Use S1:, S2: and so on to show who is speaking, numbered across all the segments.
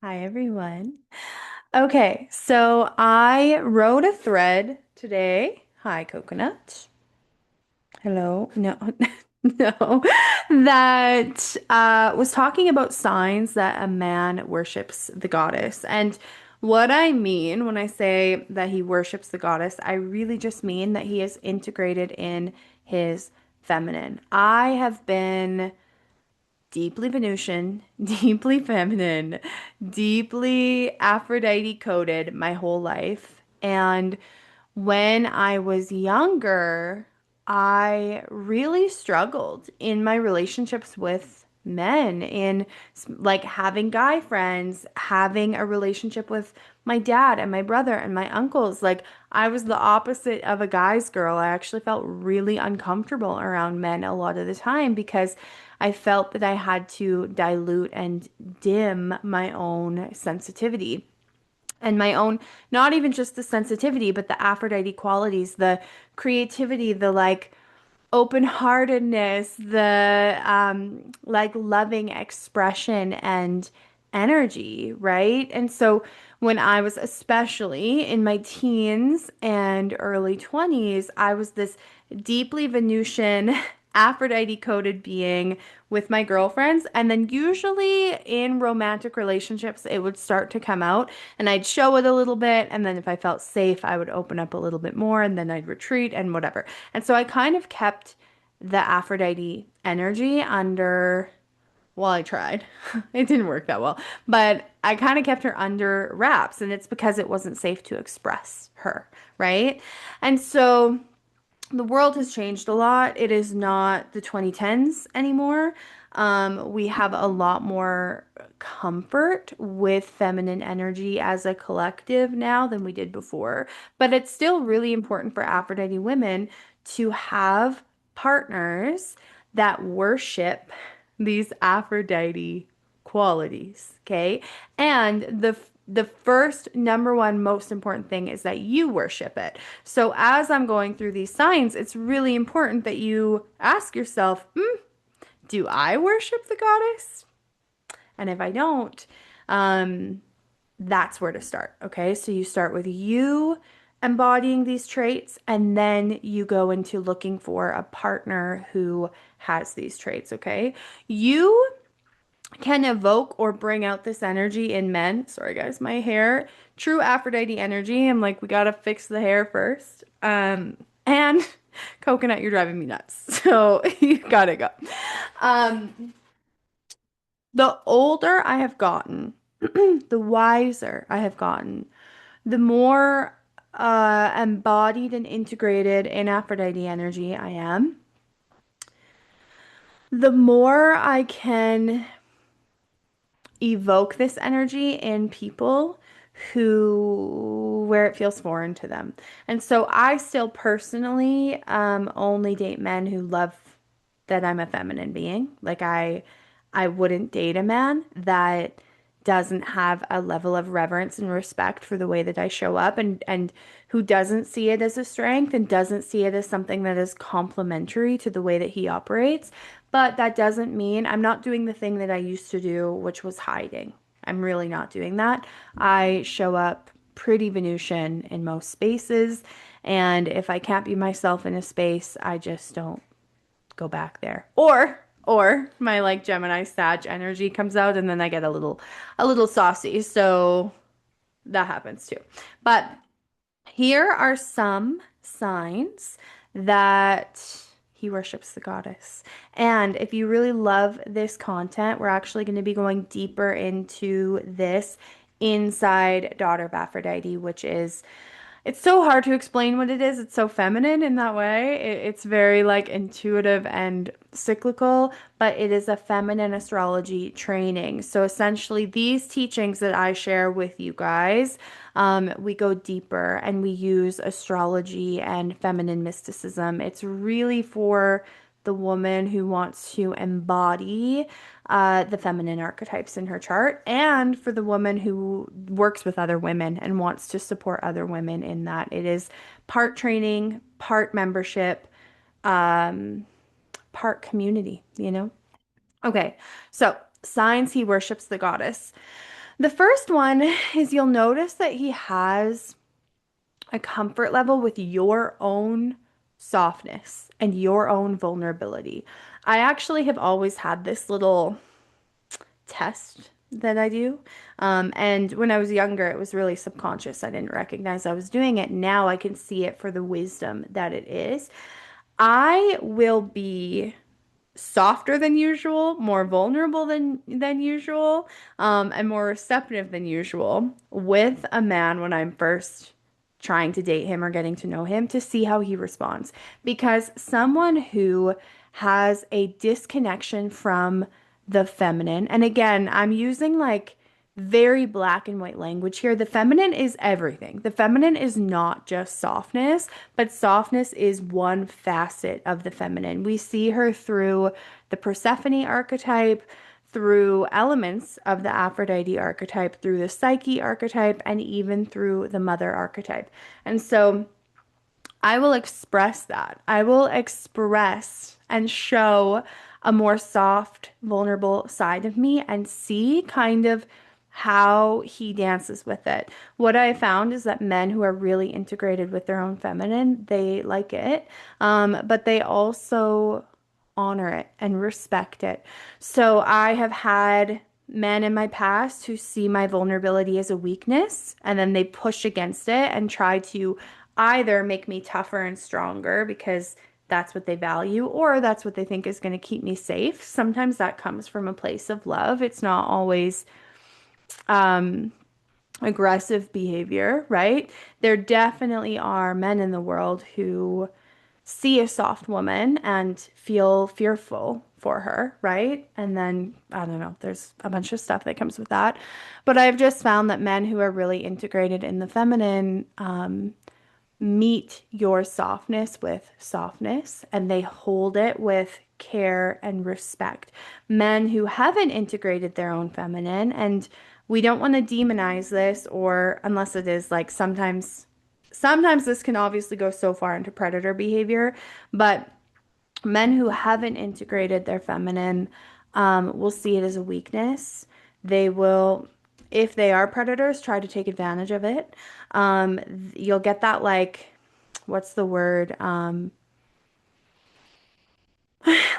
S1: Hi, everyone. Okay, so I wrote a thread today. Hi, Coconut. Hello. No, no. That was talking about signs that a man worships the goddess. And what I mean when I say that he worships the goddess, I really just mean that he is integrated in his feminine. I have been deeply Venusian, deeply feminine, deeply Aphrodite coded my whole life. And when I was younger, I really struggled in my relationships with men, in like having guy friends, having a relationship with my dad and my brother and my uncles. Like I was the opposite of a guy's girl. I actually felt really uncomfortable around men a lot of the time because I felt that I had to dilute and dim my own sensitivity and my own, not even just the sensitivity, but the Aphrodite qualities, the creativity, the like open-heartedness, the like loving expression and energy, right? And so when I was especially in my teens and early 20s, I was this deeply Venusian Aphrodite coded being with my girlfriends. And then usually in romantic relationships, it would start to come out and I'd show it a little bit. And then if I felt safe, I would open up a little bit more and then I'd retreat and whatever. And so I kind of kept the Aphrodite energy under, well, I tried. It didn't work that well, but I kind of kept her under wraps. And it's because it wasn't safe to express her, right? And so the world has changed a lot. It is not the 2010s anymore. We have a lot more comfort with feminine energy as a collective now than we did before. But it's still really important for Aphrodite women to have partners that worship these Aphrodite qualities, okay? And the first number one most important thing is that you worship it. So as I'm going through these signs, it's really important that you ask yourself, do I worship the goddess? And if I don't, um, that's where to start. Okay. So you start with you embodying these traits, and then you go into looking for a partner who has these traits. Okay. You can evoke or bring out this energy in men. Sorry, guys, my hair. True Aphrodite energy. I'm like, we gotta fix the hair first. And Coconut, you're driving me nuts. So you gotta go. Um, the older I have gotten, the wiser I have gotten, the more embodied and integrated in Aphrodite energy I am, the more I can evoke this energy in people who where it feels foreign to them. And so I still personally only date men who love that I'm a feminine being. Like I wouldn't date a man that doesn't have a level of reverence and respect for the way that I show up and who doesn't see it as a strength and doesn't see it as something that is complementary to the way that he operates. But that doesn't mean I'm not doing the thing that I used to do, which was hiding. I'm really not doing that. I show up pretty Venusian in most spaces, and if I can't be myself in a space, I just don't go back there. Or my like Gemini Sag energy comes out and then I get a little saucy. So that happens too. But here are some signs that he worships the goddess. And if you really love this content, we're actually going to be going deeper into this inside Daughter of Aphrodite, which is it's so hard to explain what it is. It's so feminine in that way. It's very like intuitive and cyclical, but it is a feminine astrology training. So essentially, these teachings that I share with you guys, we go deeper and we use astrology and feminine mysticism. It's really for the woman who wants to embody the feminine archetypes in her chart, and for the woman who works with other women and wants to support other women in that. It is part training, part membership, um, part community, you know? Okay, so signs he worships the goddess. The first one is you'll notice that he has a comfort level with your own softness and your own vulnerability. I actually have always had this little test that I do. And when I was younger, it was really subconscious. I didn't recognize I was doing it. Now I can see it for the wisdom that it is. I will be softer than usual, more vulnerable than usual, and more receptive than usual with a man when I'm first trying to date him or getting to know him to see how he responds. Because someone who has a disconnection from the feminine, and again, I'm using like very black and white language here. The feminine is everything. The feminine is not just softness, but softness is one facet of the feminine. We see her through the Persephone archetype, through elements of the Aphrodite archetype, through the Psyche archetype, and even through the mother archetype. And so I will express that. I will express and show a more soft, vulnerable side of me and see kind of how he dances with it. What I found is that men who are really integrated with their own feminine, they like it, but they also honor it and respect it. So I have had men in my past who see my vulnerability as a weakness and then they push against it and try to either make me tougher and stronger because that's what they value or that's what they think is going to keep me safe. Sometimes that comes from a place of love. It's not always aggressive behavior, right? There definitely are men in the world who see a soft woman and feel fearful for her, right? And then, I don't know, there's a bunch of stuff that comes with that. But I've just found that men who are really integrated in the feminine, meet your softness with softness and they hold it with care and respect. Men who haven't integrated their own feminine, and we don't want to demonize this, or unless it is like sometimes this can obviously go so far into predator behavior, but men who haven't integrated their feminine will see it as a weakness. They will, if they are predators, try to take advantage of it. You'll get that like, what's the word?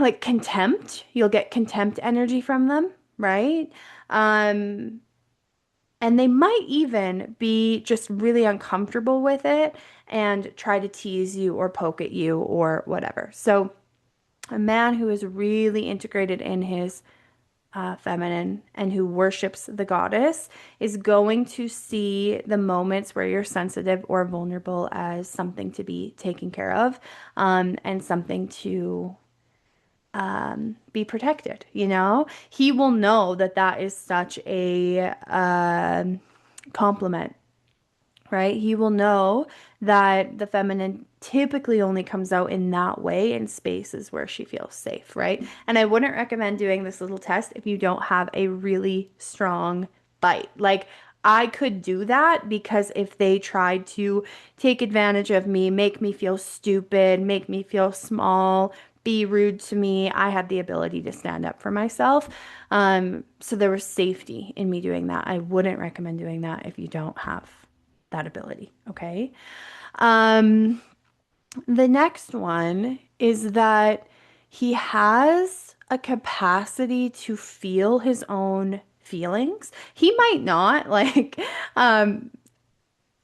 S1: Like contempt. You'll get contempt energy from them, right? Um, and they might even be just really uncomfortable with it and try to tease you or poke at you or whatever. So, a man who is really integrated in his feminine and who worships the goddess is going to see the moments where you're sensitive or vulnerable as something to be taken care of, and something to be protected. You know, he will know that that is such a compliment, right? He will know that the feminine typically only comes out in that way in spaces where she feels safe, right? And I wouldn't recommend doing this little test if you don't have a really strong bite. Like, I could do that because if they tried to take advantage of me, make me feel stupid, make me feel small, be rude to me, I had the ability to stand up for myself. So there was safety in me doing that. I wouldn't recommend doing that if you don't have that ability. Okay. Um, the next one is that he has a capacity to feel his own feelings. He might not like, um,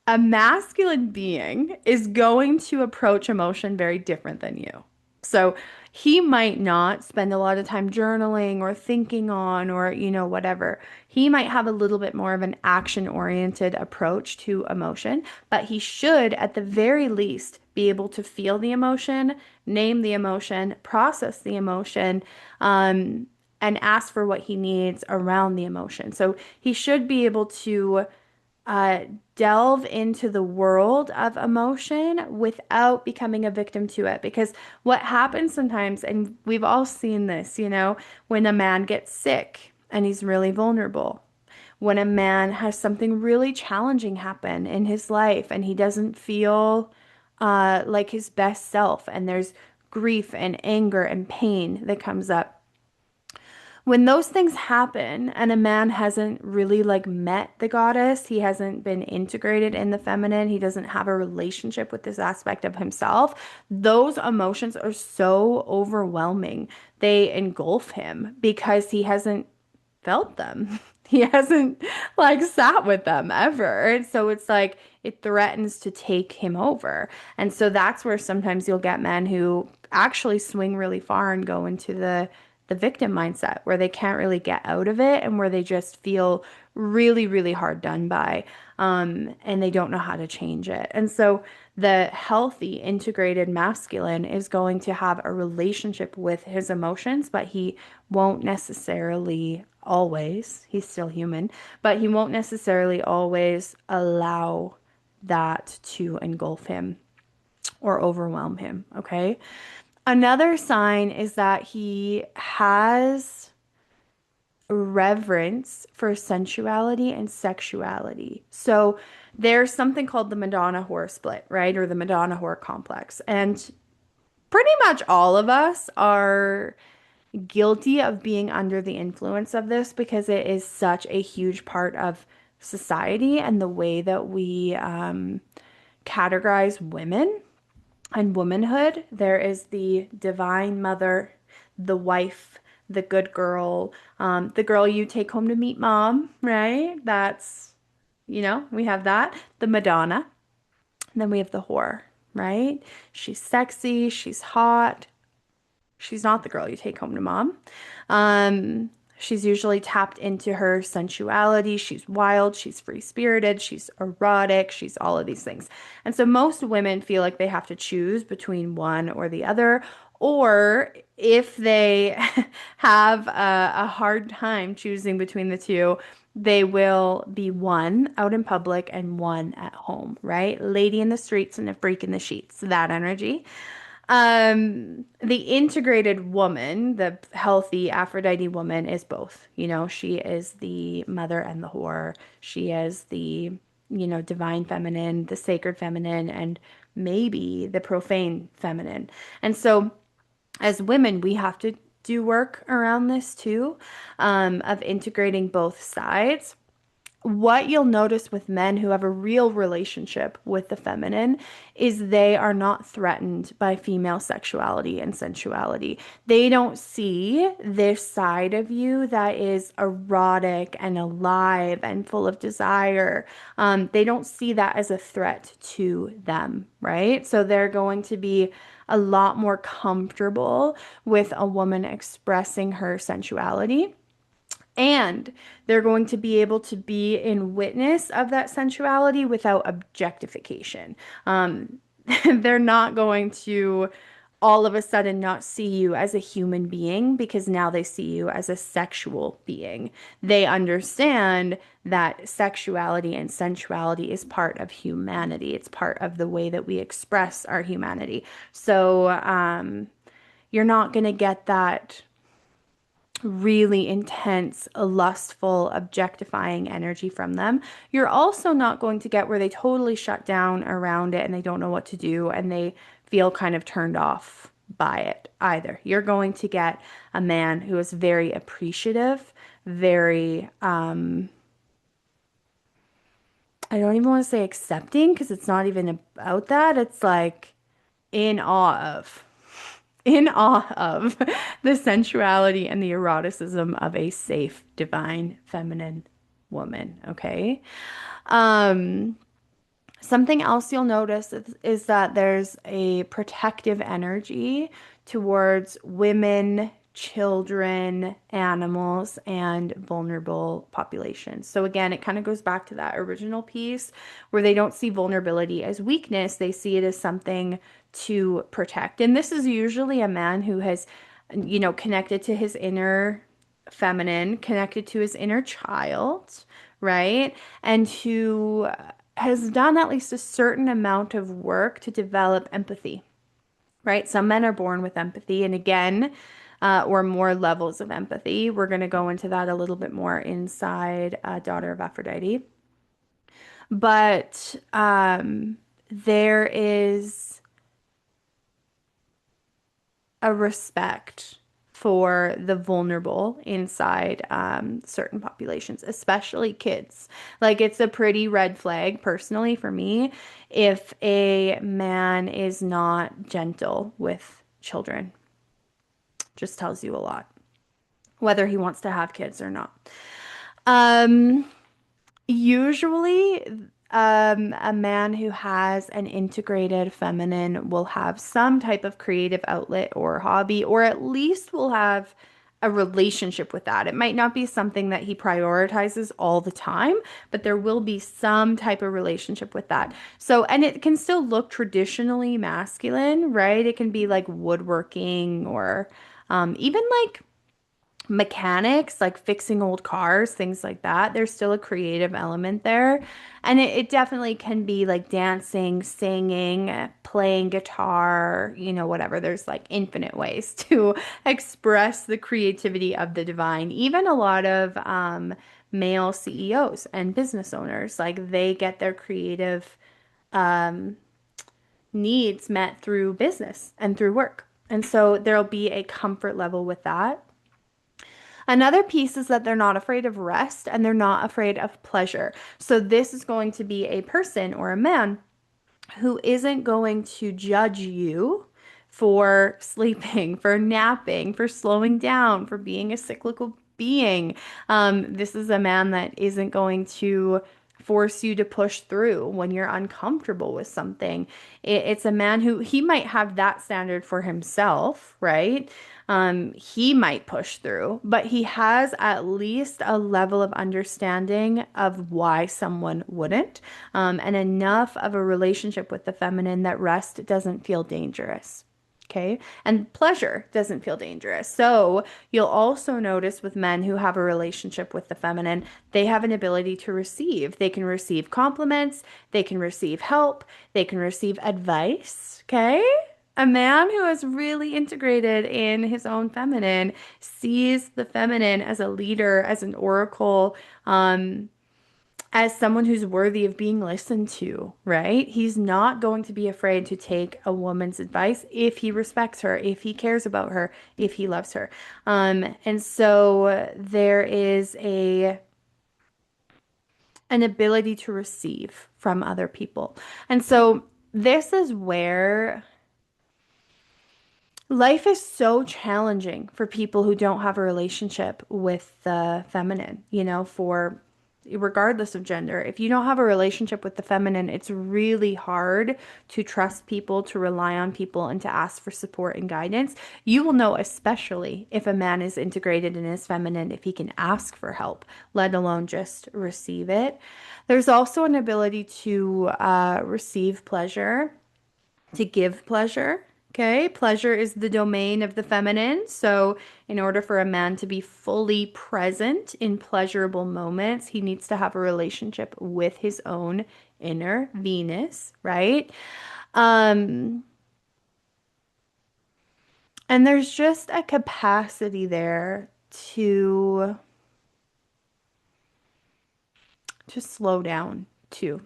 S1: a masculine being is going to approach emotion very different than you. So he might not spend a lot of time journaling or thinking on or, whatever. He might have a little bit more of an action-oriented approach to emotion, but he should, at the very least, be able to feel the emotion, name the emotion, process the emotion, and ask for what he needs around the emotion. So he should be able to uh, delve into the world of emotion without becoming a victim to it. Because what happens sometimes, and we've all seen this, when a man gets sick and he's really vulnerable, when a man has something really challenging happen in his life and he doesn't feel like his best self, and there's grief and anger and pain that comes up. When those things happen and a man hasn't really like met the goddess, he hasn't been integrated in the feminine, he doesn't have a relationship with this aspect of himself, those emotions are so overwhelming. They engulf him because he hasn't felt them. He hasn't like sat with them ever. And so it's like it threatens to take him over. And so that's where sometimes you'll get men who actually swing really far and go into the victim mindset where they can't really get out of it and where they just feel really, really hard done by. And they don't know how to change it. And so the healthy, integrated masculine is going to have a relationship with his emotions, but he won't necessarily always, he's still human, but he won't necessarily always allow that to engulf him or overwhelm him. Okay. Another sign is that he has reverence for sensuality and sexuality. So there's something called the Madonna whore split, right? Or the Madonna whore complex. And pretty much all of us are guilty of being under the influence of this because it is such a huge part of society and the way that we categorize women and womanhood. There is the divine mother, the wife, the good girl, the girl you take home to meet mom, right? That's, we have that. The Madonna. And then we have the whore, right? She's sexy, she's hot, she's not the girl you take home to mom. Um, she's usually tapped into her sensuality. She's wild, she's free-spirited, she's erotic, she's all of these things. And so most women feel like they have to choose between one or the other, or if they have a hard time choosing between the two, they will be one out in public and one at home, right? Lady in the streets and a freak in the sheets, that energy. The integrated woman, the healthy Aphrodite woman, is both. She is the mother and the whore. She is the, divine feminine, the sacred feminine, and maybe the profane feminine. And so, as women, we have to do work around this too, of integrating both sides. What you'll notice with men who have a real relationship with the feminine is they are not threatened by female sexuality and sensuality. They don't see this side of you that is erotic and alive and full of desire. They don't see that as a threat to them, right? So they're going to be a lot more comfortable with a woman expressing her sensuality. And they're going to be able to be in witness of that sensuality without objectification. Um, they're not going to all of a sudden not see you as a human being because now they see you as a sexual being. They understand that sexuality and sensuality is part of humanity. It's part of the way that we express our humanity. So, you're not going to get that really intense, lustful, objectifying energy from them. You're also not going to get where they totally shut down around it and they don't know what to do and they feel kind of turned off by it either. You're going to get a man who is very appreciative, very, I don't even want to say accepting because it's not even about that. It's like in awe of in awe of the sensuality and the eroticism of a safe, divine, feminine woman. Okay. Um, Something else you'll notice is that there's a protective energy towards women, children, animals, and vulnerable populations. So again, it kind of goes back to that original piece where they don't see vulnerability as weakness, they see it as something to protect. And this is usually a man who has, connected to his inner feminine, connected to his inner child, right? And who has done at least a certain amount of work to develop empathy, right? Some men are born with empathy, and again, or more levels of empathy. We're going to go into that a little bit more inside Daughter of Aphrodite. But there is a respect for the vulnerable inside certain populations, especially kids. Like it's a pretty red flag, personally, for me, if a man is not gentle with children. Just tells you a lot, whether he wants to have kids or not. Um, Usually, a man who has an integrated feminine will have some type of creative outlet or hobby, or at least will have a relationship with that. It might not be something that he prioritizes all the time, but there will be some type of relationship with that. So, and it can still look traditionally masculine, right? It can be like woodworking or even like mechanics, like fixing old cars, things like that. There's still a creative element there. And it definitely can be like dancing, singing, playing guitar, whatever. There's like infinite ways to express the creativity of the divine. Even a lot of male CEOs and business owners, like they get their creative needs met through business and through work. And so there'll be a comfort level with that. Another piece is that they're not afraid of rest and they're not afraid of pleasure. So this is going to be a person or a man who isn't going to judge you for sleeping, for napping, for slowing down, for being a cyclical being. This is a man that isn't going to force you to push through when you're uncomfortable with something. It's a man who he might have that standard for himself, right? He might push through, but he has at least a level of understanding of why someone wouldn't, and enough of a relationship with the feminine that rest doesn't feel dangerous. Okay. And pleasure doesn't feel dangerous. So you'll also notice with men who have a relationship with the feminine, they have an ability to receive. They can receive compliments, they can receive help, they can receive advice. Okay. A man who is really integrated in his own feminine sees the feminine as a leader, as an oracle, as someone who's worthy of being listened to, right? He's not going to be afraid to take a woman's advice if he respects her, if he cares about her, if he loves her. And so there is an ability to receive from other people. And so this is where life is so challenging for people who don't have a relationship with the feminine, for regardless of gender. If you don't have a relationship with the feminine, it's really hard to trust people, to rely on people, and to ask for support and guidance. You will know, especially if a man is integrated in his feminine, if he can ask for help, let alone just receive it. There's also an ability to receive pleasure, to give pleasure. Okay, pleasure is the domain of the feminine. So, in order for a man to be fully present in pleasurable moments, he needs to have a relationship with his own inner Venus, right? Um, and there's just a capacity there to slow down too,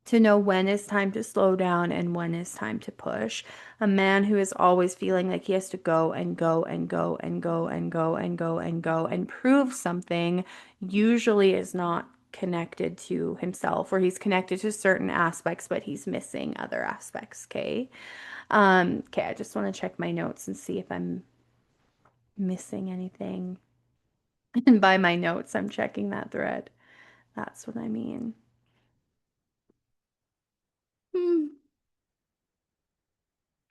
S1: to know when is time to slow down and when is time to push. A man who is always feeling like he has to go and go and go and go and go and go and go and prove something usually is not connected to himself, or he's connected to certain aspects, but he's missing other aspects. Okay. Okay, I just want to check my notes and see if I'm missing anything. And by my notes, I'm checking that thread. That's what I mean. Hmm.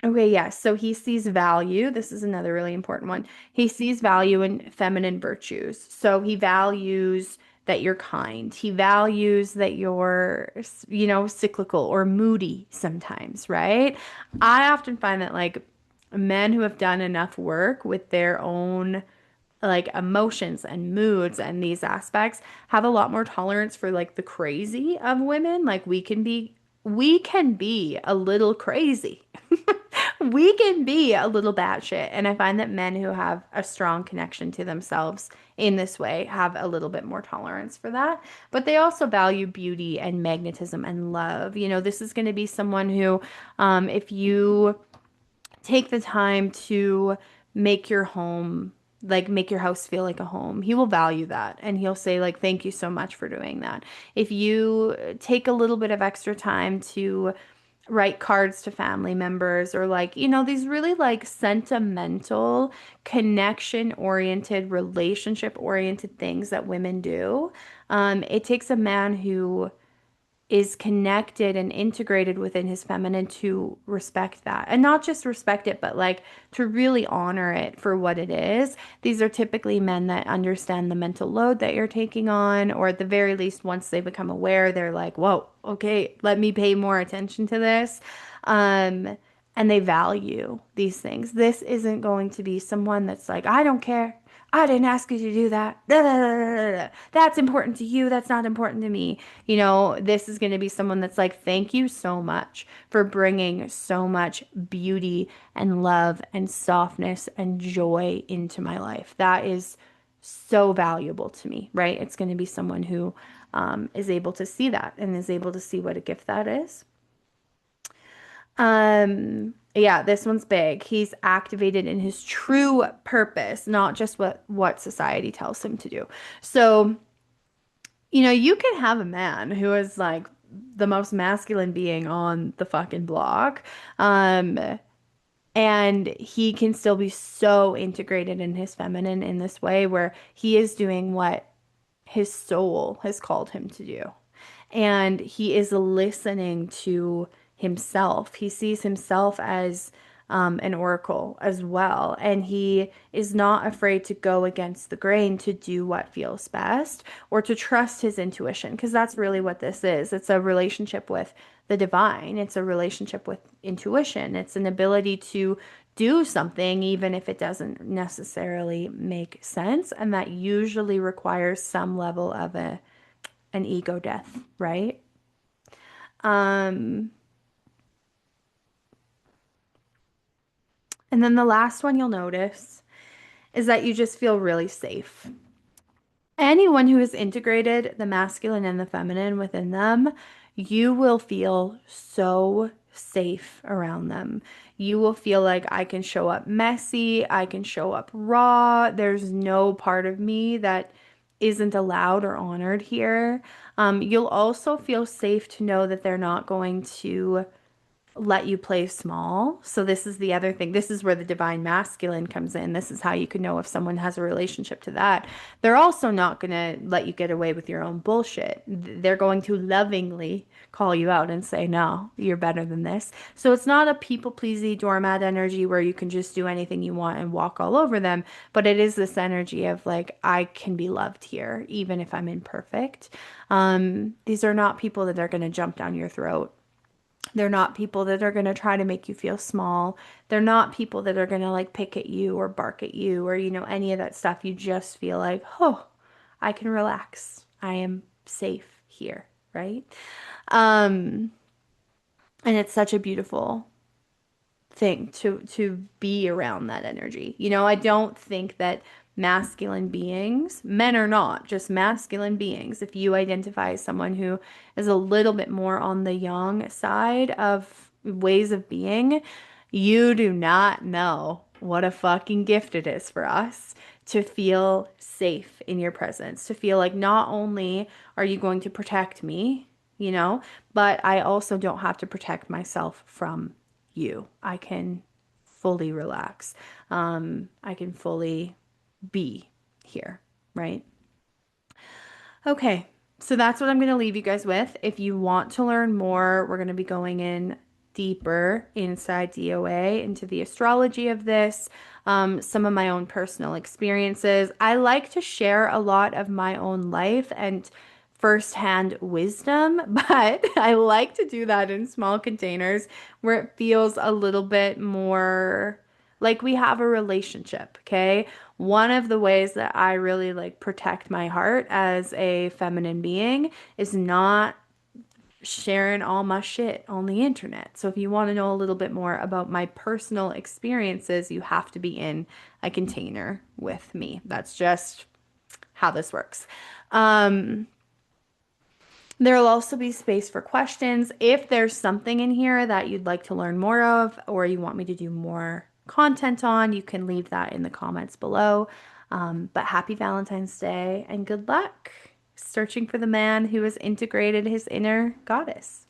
S1: Okay, yes. So he sees value. This is another really important one. He sees value in feminine virtues. So he values that you're kind. He values that you're, cyclical or moody sometimes, right? I often find that like men who have done enough work with their own like emotions and moods and these aspects have a lot more tolerance for like the crazy of women. Like we can be a little crazy. We can be a little batshit. And I find that men who have a strong connection to themselves in this way have a little bit more tolerance for that. But they also value beauty and magnetism and love. This is going to be someone who, if you take the time to make your home, like make your house feel like a home. He will value that and he'll say like, thank you so much for doing that. If you take a little bit of extra time to write cards to family members or like, these really like sentimental, connection oriented, relationship oriented things that women do. It takes a man who is connected and integrated within his feminine to respect that. And not just respect it, but like to really honor it for what it is. These are typically men that understand the mental load that you're taking on, or at the very least, once they become aware, they're like, whoa, okay, let me pay more attention to this. Um, and they value these things. This isn't going to be someone that's like, I don't care. I didn't ask you to do that. Da, da, da, da, da. That's important to you. That's not important to me. This is going to be someone that's like, thank you so much for bringing so much beauty and love and softness and joy into my life. That is so valuable to me, right? It's going to be someone who is able to see that and is able to see what a gift that is. Yeah, this one's big. He's activated in his true purpose, not just what society tells him to do. So, you can have a man who is like the most masculine being on the fucking block. Um, and he can still be so integrated in his feminine in this way where he is doing what his soul has called him to do. And he is listening to himself. He sees himself as an oracle as well. And he is not afraid to go against the grain to do what feels best or to trust his intuition, because that's really what this is. It's a relationship with the divine, it's a relationship with intuition, it's an ability to do something even if it doesn't necessarily make sense. And that usually requires some level of an ego death, right? Um, and then the last one you'll notice is that you just feel really safe. Anyone who has integrated the masculine and the feminine within them, you will feel so safe around them. You will feel like I can show up messy, I can show up raw. There's no part of me that isn't allowed or honored here. You'll also feel safe to know that they're not going to let you play small. So this is the other thing. This is where the divine masculine comes in. This is how you can know if someone has a relationship to that. They're also not going to let you get away with your own bullshit. They're going to lovingly call you out and say, no, you're better than this. So it's not a people pleasy doormat energy where you can just do anything you want and walk all over them, but it is this energy of like, I can be loved here, even if I'm imperfect. These are not people that are going to jump down your throat. They're not people that are going to try to make you feel small. They're not people that are going to like pick at you or bark at you or, any of that stuff. You just feel like, oh, I can relax. I am safe here, right? Um, and it's such a beautiful thing to be around that energy. I don't think that masculine beings, men or not, just masculine beings, if you identify as someone who is a little bit more on the yang side of ways of being, you do not know what a fucking gift it is for us to feel safe in your presence, to feel like not only are you going to protect me, but I also don't have to protect myself from you. I can fully relax. I can fully be here, right? Okay, so that's what I'm going to leave you guys with. If you want to learn more, we're going to be going in deeper inside DOA into the astrology of this, some of my own personal experiences. I like to share a lot of my own life and firsthand wisdom, but I like to do that in small containers where it feels a little bit more like we have a relationship, okay? One of the ways that I really like protect my heart as a feminine being is not sharing all my shit on the internet. So if you want to know a little bit more about my personal experiences, you have to be in a container with me. That's just how this works. There'll also be space for questions. If there's something in here that you'd like to learn more of, or you want me to do more content on, you can leave that in the comments below. But happy Valentine's Day and good luck searching for the man who has integrated his inner goddess.